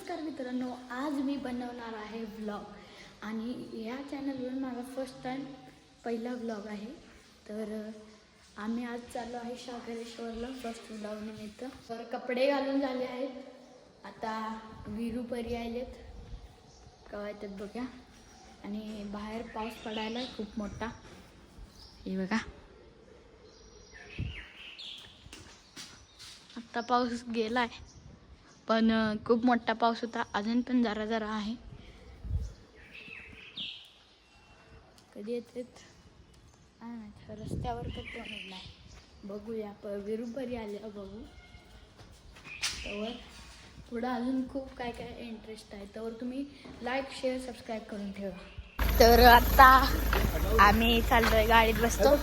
नमस्कार मित्रांनो, आज मी बनवणार आहे व्लॉग आणि ह्या चॅनलवर माझा फर्स्ट टाइम पहिला व्लॉग आहे. तर आम्ही आज चाललो आहे सागरेश्वरला फर्स्ट व्लॉग निमित्त. तर कपडे घालून झाले आहेत, आता विरूपरी आलेत केव्हा येतात बघा. आणि बाहेर पाऊस पडायला खूप मोठा, हे बघा आता पाऊस गेलाय, पण खूप मोठा पाऊस होता, अजून पण जरा जरा आहे. कधी येतात रस्त्यावर तर कोण नाही, बघूया विरूपरी आल्या बघू. त्यावर पुढं अजून खूप काय काय इंटरेस्ट आहे, त्यावर तुम्ही लाईक शेअर सबस्क्राईब करून ठेवा. तर आता आम्ही चाललोय, गाडीत बसतो.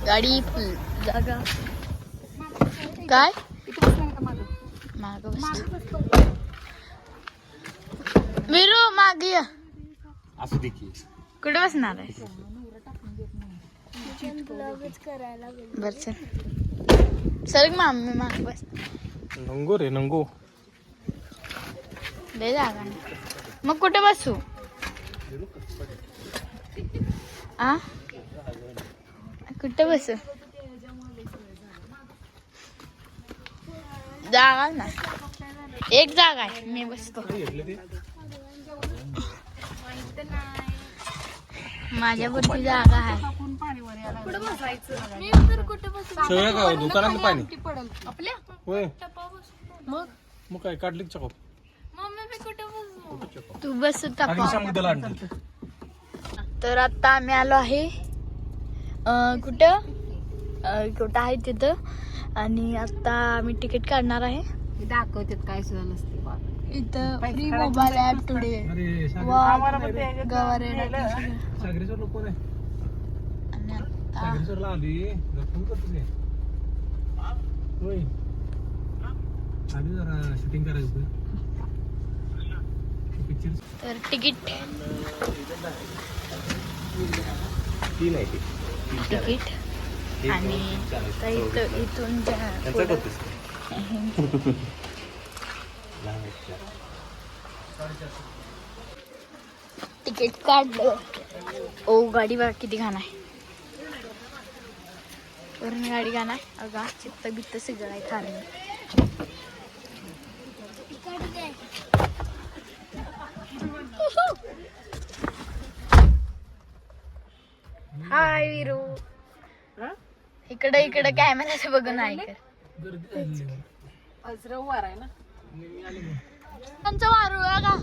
गाडी फुल जागा काय माग विरू मागे असू दे की. कुठे बसणार आहे? बर चल सर मामी माग बस. नंगो रे नंगो. लय जागा नाही. मग कुठे बसू? आ कुठे बसू? जागा ना, एक जागा आहे, मी बसतो. माझ्या पुढची जागा आहे. सगळं का दुकानात पाणी आपल्या होय. मग मग काय काढली चकोप. तू बस समुद्राला आणलं. तर आता आम्ही आलो आहे कुठं कुठं आहे तिथं, आणि आता आम्ही तिकीट काढणार आहे. दाखवतात काय सुद्धा नसते इथं फ्री मोबाईल ऍप टुडे गवारेडा. सागरेश्वर लोक कोण आहे? आणि आता सागरेश्वरला आली फोन करतो ते. होय आधी जरा शूटिंग करायचं पिक्चर. तर तिकीट तीन आहे तिकीट आणि इथून तिकीट काढलं. ओ गाडी बघा किती घाण आहे, वरून गाडी घाण आहे. अगा चित्त बित्त सगळं आहे खाली. हाय विरू, इकडे इकडे कॅमेराचं बघून ऐक. आज रविवार आहे ना, त्यांचं वारू बघा.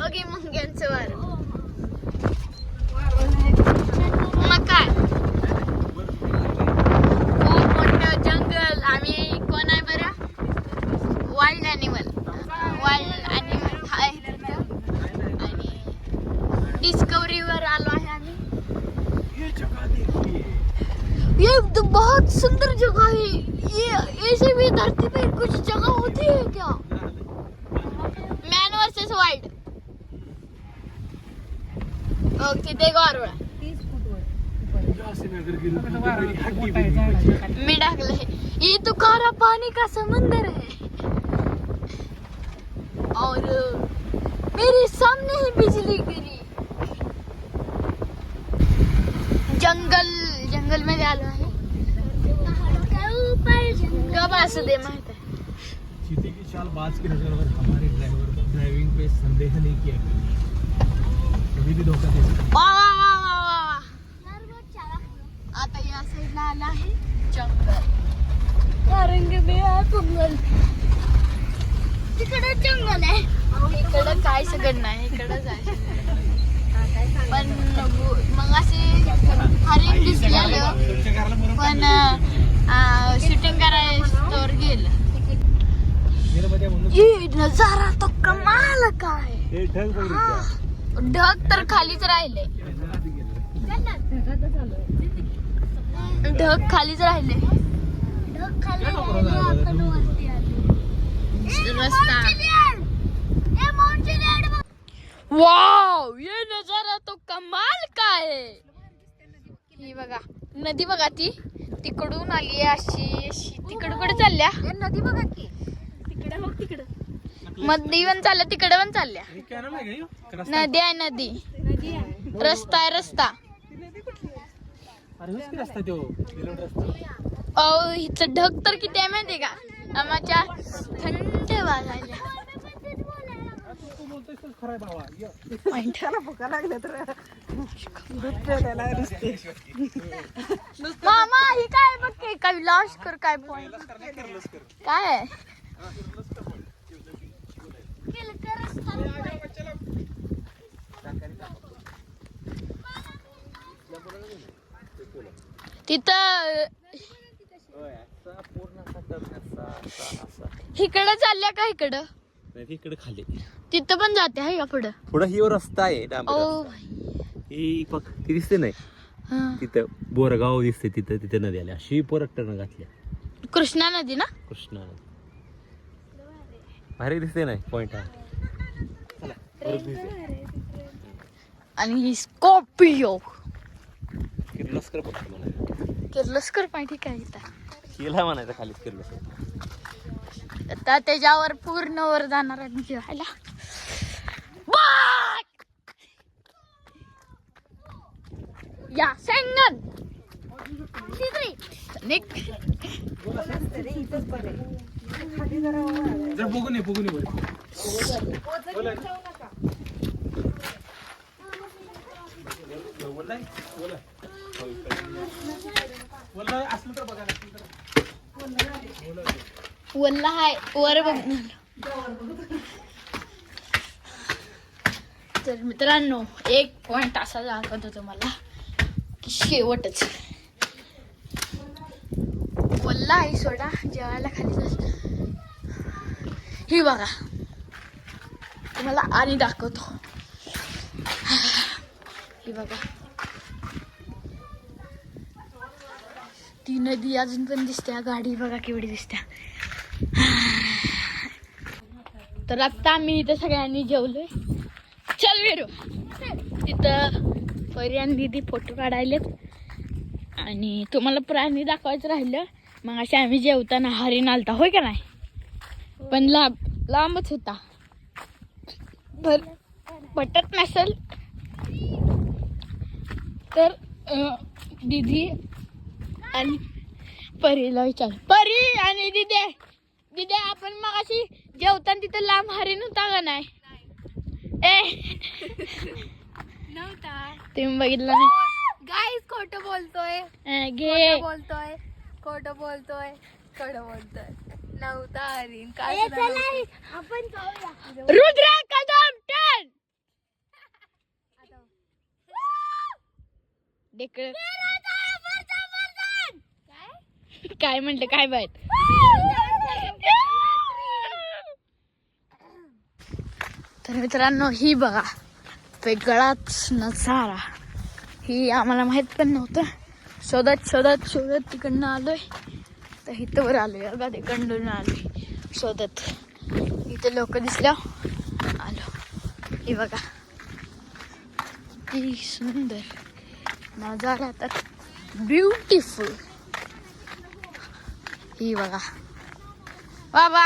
ओके मुंग्यांचं वारू. मग काय खूप मोठं जंगल. आम्ही कोण आहे बरं? वाईल्ड अॅनिमल आहे तिथं. आणि डिस्कवरीवर आलो आहे आम्ही. ये तो बहुत सुंदर जगह है ये. ऐसे भी धरती पे कुछ जगह होती है क्या? Man versus wild. ओके ते गौरव मी टाकले. ये तो खारा पानी का समंदर है और मेरे सामने ही बिजली गिरी. जंगल मध्ये आलो आहे. कब असू दे माहित आहे. चीते की चाल बाज की नजर पर हमारे ड्राइविंग पे संदेह नहीं किया, कभी भी धोखा दे सकते. वा वा वा वा वा. आता या साईडला आला आहे जंगल. तिकडे जंगल आहे, इकडं काय सगळं नाही. इकडं जायचं पण मग असे हरिण दिसलेलं, पण शूटिंग करायला गेलं. ये नजारा तो कमाल का है. ढग तर खालीच राहिले, ढग खालीच राहिले. रस्ता वाव, ये नजारा तो कमाल का है. ही बघा नदी बघा, ती तिकडून आली अशी अशी तिकडं कुठे चालल्या नदी बघा की तिकडे मग तिकडं नदी पण चालल्या तिकडे पण चालल्या हे कॅनल आहे का ह्यो? नदी आहे नदी रस्ता आहे रस्ता अरे हेच की रस्ता त्यो बिलोड रस्ता. इथलं ढग तर किती आहे माहितीये का आम्हाच्या थंड वाजायला तू बोलतोयस तर खरं आहे भावा. ये. भुका लागल्या तर मामा ही काय बघ की काय लॉस कर काय पॉइंट काय आहे तिथं इकडं चालल्या का इकडं नाही इकडे खाली तिथं पण जाते आहे का पुढं पुढे ही रस्ता आहे डांबर ओ रस्ता. ही बघ ती दिसते नाही हा. तिथं बोरगाव दिसते तिथं तिथे नदी आली अशी परत टर्न घातल्या कृष्णा नदी ना कृष्णा नदी भारी दिसते नाही पॉइंट हा चला, परत दिसते. आणि ही स्कॉर्पिओ किर्लोस्कर बघतो म्हणायचं किर्लोस्कर पाहिजे काय इथं हिला म्हणायचं खालीच किर्लोस्कर. आता त्याच्यावर पूर्ण वर जाणार आहे जेवायला या सेंगन निक जर बघून ये बरं. बोला असलं तर बघा वल्ला हाय वर बघ तर मित्रांनो एक पॉइंट असा दाखवतो तुम्हाला की शेवटच वल्ला आहे सोडा जेवायला खाली ही बघा तुम्हाला आणि दाखवतो ही बघा ती नदी अजून पण दिसते गाडी बघा केवढी दिसते तर आता आम्ही इथं सगळ्यांनी जेवलोय चल वेरू तिथं परी आणि दीदी फोटो काढायलेत आणि तुम्हाला प्राणी दाखवायचं राहिलं मग असे आम्ही जेवताना हरिण आलता होय का नाही पण लांबच होता पटत नसेल तर दीदी आणि परीला विचार परी आणि दिदे दिदे आपण मग अशी जेवताना तिथे लांब हरिण होता का नाही नव्हता तुम्ही बघितलं नाही गाईस खोटं बोलतोय घे बोलतोय खोटं बोलतोय नव्हता हरीण काय आपण रुद्र कदम टन डेकळ काय म्हणलं काय बात तर मित्रांनो ही बघा वेगळाच नजारा ही आम्हाला माहित पण नव्हतं शोधत तिकडनं आलोय तर इथं वर आलोय बघा तिकडून आलोय शोधत इथे लोक दिसल्या आलो ही बघा किती सुंदर नजारा तर ब्युटिफुल ही बघा बाबा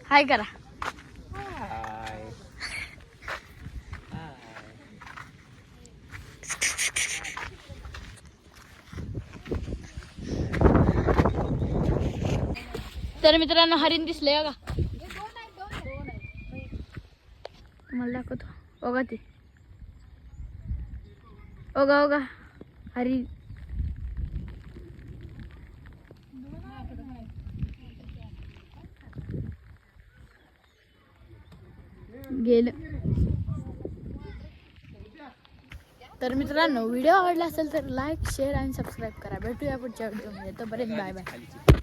हाय करा तर मित्रांनो हरिण दिसले बघा मला दाखवतो बघा ते बघा हरिण गेलं तर मित्रांनो व्हिडिओ आवडला असेल तर लाईक शेअर आणि सबस्क्राईब करा भेटूया पुढच्या व्हिडिओमध्ये तोपर्यंत बाय बाय